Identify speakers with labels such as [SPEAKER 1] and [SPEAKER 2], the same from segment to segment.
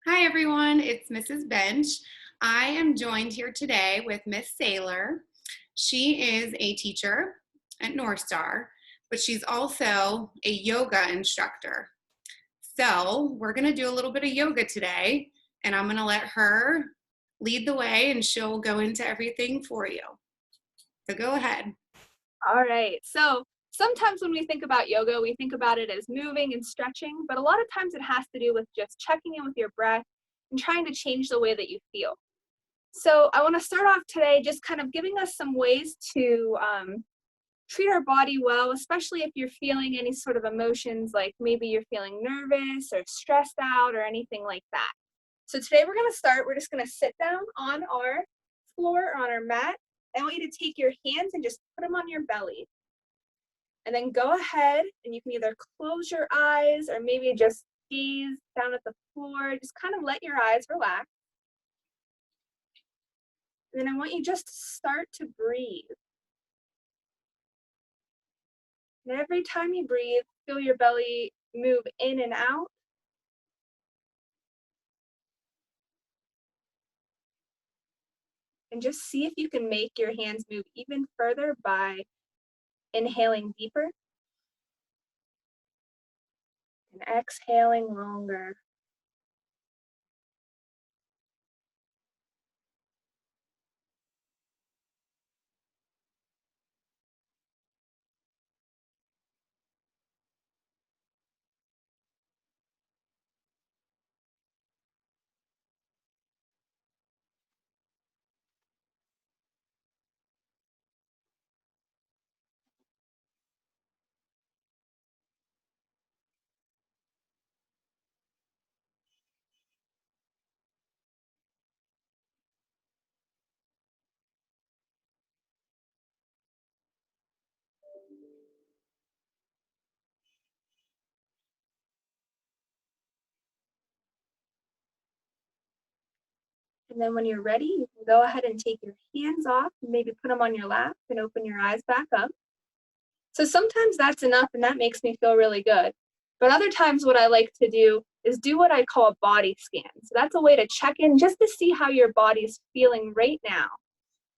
[SPEAKER 1] Hi everyone, it's Mrs. Bench. I am joined here today with Miss Saylor. She is a teacher at North Star, but she's also a yoga instructor. So we're gonna do a little bit of yoga today, and I'm gonna let her lead the way and she'll go into everything for you. So go ahead.
[SPEAKER 2] All right. So sometimes when we think about yoga, we think about it as moving and stretching, but a lot of times it has to do with just checking in with your breath and trying to change the way that you feel. So I want to start off today just kind of giving us some ways to treat our body well, especially if you're feeling any sort of emotions, like maybe you're feeling nervous or stressed out or anything like that. So today we're just going to sit down on our floor or on our mat. I want you to take your hands and just put them on your belly. And then go ahead and you can either close your eyes or maybe just gaze down at the floor. Just kind of let your eyes relax. And then I want you just to start to breathe. And every time you breathe, feel your belly move in and out. And just see if you can make your hands move even further by inhaling deeper and exhaling longer. And then when you're ready, you can go ahead and take your hands off, maybe put them on your lap and open your eyes back up. So sometimes that's enough and that makes me feel really good. But other times what I like to do is do what I call a body scan. So that's a way to check in just to see how your body's feeling right now.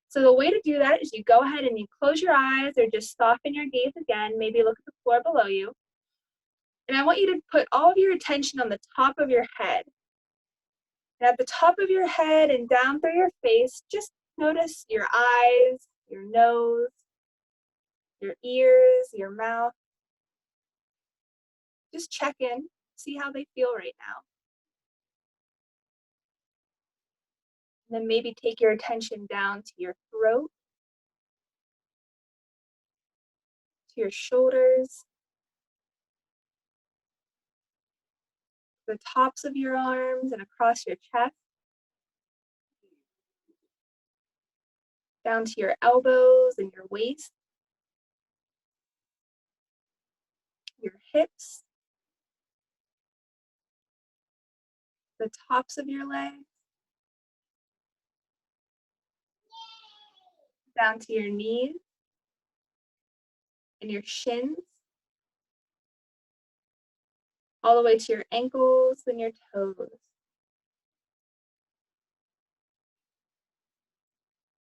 [SPEAKER 2] So the way to do that is you go ahead and you close your eyes or just soften your gaze again, maybe look at the floor below you. And I want you to put all of your attention on the top of your head. And at the top of your head and down through your face, just notice your eyes, your nose, your ears, your mouth. Just check in, see how they feel right now. And then maybe take your attention down to your throat, to your shoulders, the tops of your arms and across your chest, down to your elbows and your waist, your hips, the tops of your legs, down to your knees and your shins, all the way to your ankles and your toes.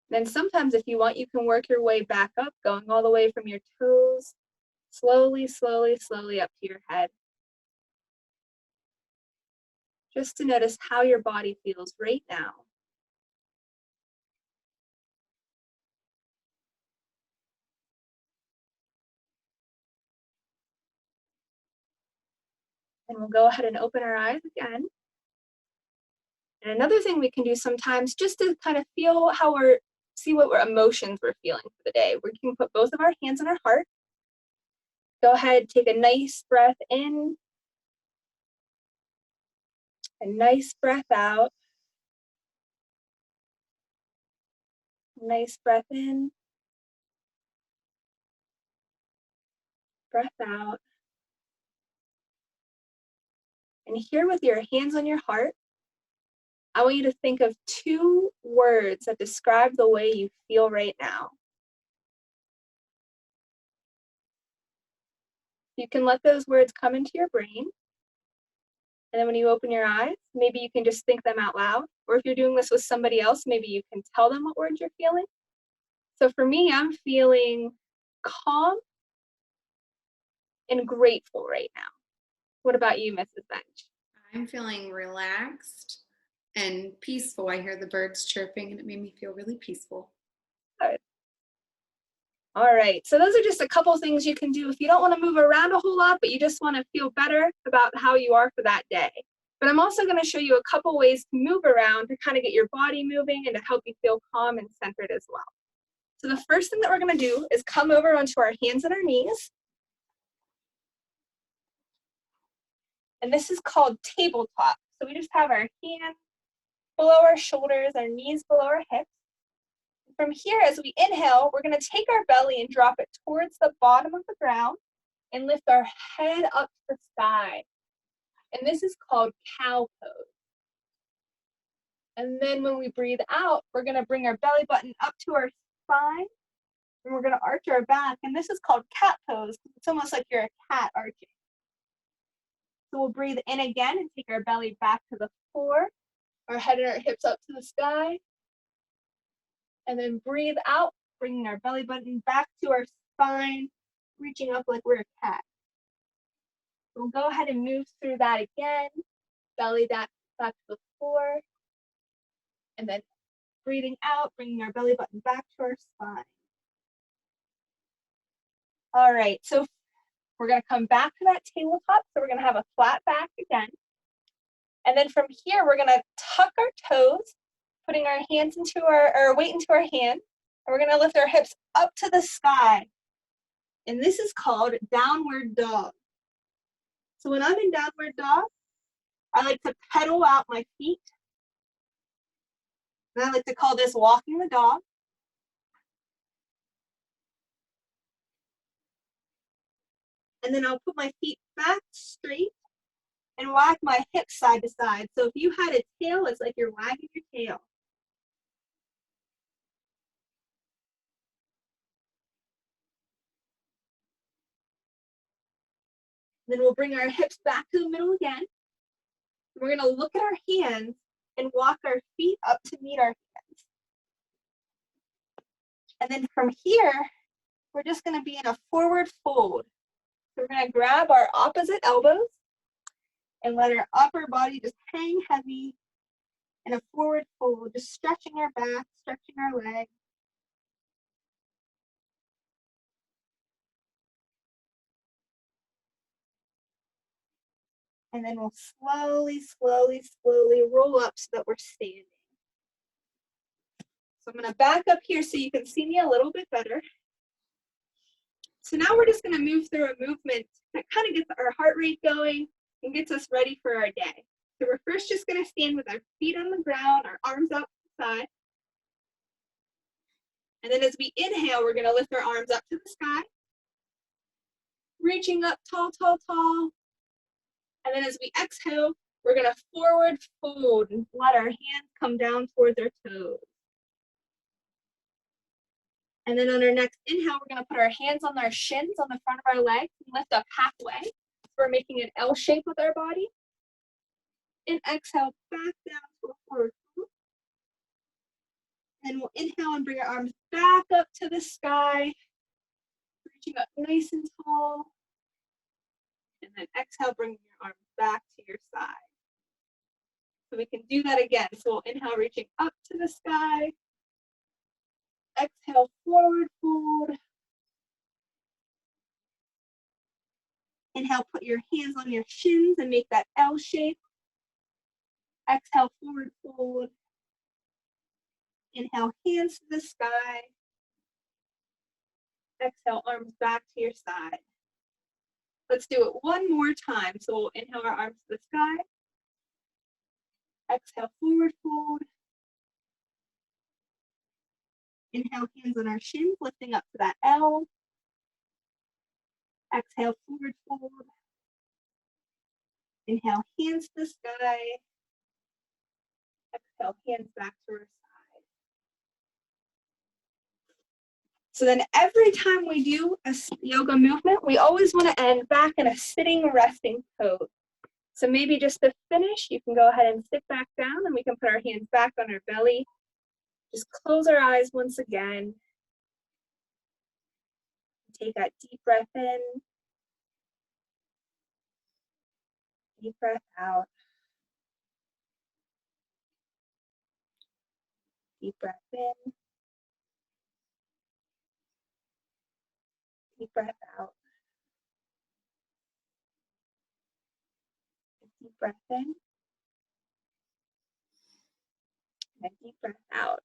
[SPEAKER 2] Then sometimes if you want, you can work your way back up, going all the way from your toes, slowly, slowly, slowly up to your head. Just to notice how your body feels right now. And we'll go ahead and open our eyes again. And another thing we can do sometimes, just to kind of feel how see what emotions we're feeling for the day. We can put both of our hands on our heart. Go ahead, take a nice breath in, a nice breath out. Nice breath in, breath out. And here with your hands on your heart, I want you to think of 2 words that describe the way you feel right now. You can let those words come into your brain. And then when you open your eyes, maybe you can just think them out loud. Or if you're doing this with somebody else, maybe you can tell them what words you're feeling. So for me, I'm feeling calm and grateful right now. What about you, Mrs. Bench?
[SPEAKER 1] I'm feeling relaxed and peaceful. I hear the birds chirping and it made me feel really peaceful.
[SPEAKER 2] Good. All right, so those are just a couple things you can do if you don't want to move around a whole lot, but you just want to feel better about how you are for that day. But I'm also going to show you a couple ways to move around to kind of get your body moving and to help you feel calm and centered as well. So the first thing that we're going to do is come over onto our hands and our knees. And this is called tabletop. So we just have our hands below our shoulders, our knees below our hips. From here, as we inhale, we're going to take our belly and drop it towards the bottom of the ground and lift our head up to the sky. And this is called cow pose. And then when we breathe out, we're going to bring our belly button up to our spine and we're going to arch our back. And this is called cat pose. It's almost like you're a cat arching. So we'll breathe in again and take our belly back to the floor, our head and our hips up to the sky. And then breathe out, bringing our belly button back to our spine, reaching up like we're a cat. We'll go ahead and move through that again, belly back to the floor, and then breathing out, bringing our belly button back to our spine. All right, so we're gonna come back to that tabletop, so we're gonna have a flat back again. And then from here, we're gonna tuck our toes, putting our hands into our weight into our hand, and we're gonna lift our hips up to the sky. And this is called downward dog. So when I'm in downward dog, I like to pedal out my feet. And I like to call this walking the dog. And then I'll put my feet back straight and wag my hips side to side. So if you had a tail, it's like you're wagging your tail. Then we'll bring our hips back to the middle again. We're gonna look at our hands and walk our feet up to meet our hands. And then from here, we're just gonna be in a forward fold. So we're gonna grab our opposite elbows and let our upper body just hang heavy in a forward fold, just stretching our back, stretching our legs. And then we'll slowly, slowly, slowly roll up so that we're standing. So I'm gonna back up here so you can see me a little bit better. So now we're just gonna move through a movement that kind of gets our heart rate going and gets us ready for our day. So we're first just gonna stand with our feet on the ground, our arms out to the side. And then as we inhale, we're gonna lift our arms up to the sky, reaching up tall, tall, tall. And then as we exhale, we're gonna forward fold and let our hands come down towards our toes. And then on our next inhale, we're gonna put our hands on our shins on the front of our legs and lift up halfway. So we're making an L shape with our body. And exhale, back down to a forward fold. And we'll inhale and bring our arms back up to the sky, reaching up nice and tall. And then exhale, bringing your arms back to your side. So we can do that again. So we'll inhale, reaching up to the sky. Exhale, forward fold. Inhale, put your hands on your shins and make that L shape. Exhale, forward fold. Inhale, hands to the sky. Exhale, arms back to your side. Let's do it one more time. So we'll inhale our arms to the sky. Exhale, forward fold. Inhale, hands on our shins, lifting up to that L. Exhale, forward fold. Inhale, hands to the sky. Exhale, hands back to our side. So then every time we do a yoga movement, we always want to end back in a sitting resting pose. So maybe just to finish, you can go ahead and sit back down and we can put our hands back on our belly. Just close our eyes once again. Take that deep breath in. Deep breath out. Deep breath in. Deep breath out. Deep breath in. And deep breath out.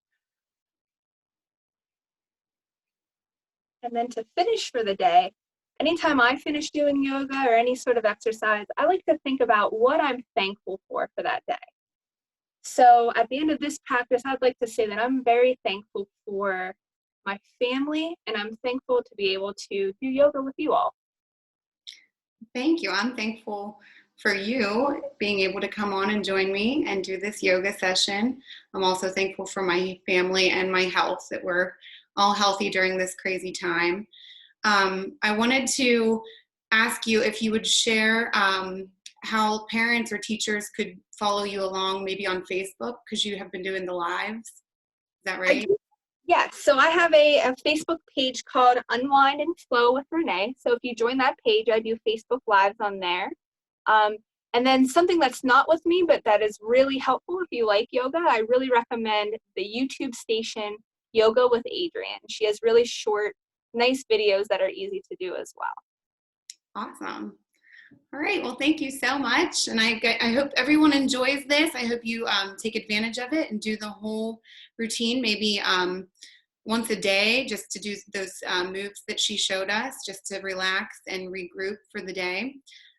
[SPEAKER 2] And then to finish for the day, anytime I finish doing yoga or any sort of exercise, I like to think about what I'm thankful for that day. So at the end of this practice, I'd like to say that I'm very thankful for my family, and I'm thankful to be able to do yoga with you all.
[SPEAKER 1] Thank you. I'm thankful for you being able to come on and join me and do this yoga session. I'm also thankful for my family and my health, that we're all healthy during this crazy time. I wanted to ask you if you would share how parents or teachers could follow you along, maybe on Facebook, because you have been doing the lives. Is that right?
[SPEAKER 2] Yes, so I have a Facebook page called Unwind and Flow with Renee. So if you join that page, I do Facebook Lives on there. And then something that's not with me, but that is really helpful if you like yoga, I really recommend the YouTube station Yoga with Adriene. She has really short, nice videos that are easy to do as well.
[SPEAKER 1] Awesome. All right. Well, thank you so much. And I hope everyone enjoys this. I hope you take advantage of it and do the whole routine, maybe once a day, just to do those moves that she showed us, just to relax and regroup for the day.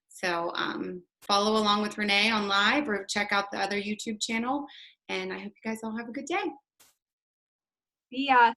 [SPEAKER 1] So follow along with Renee on live or check out the other YouTube channel. And I hope you guys all have a good day.
[SPEAKER 2] Yeah.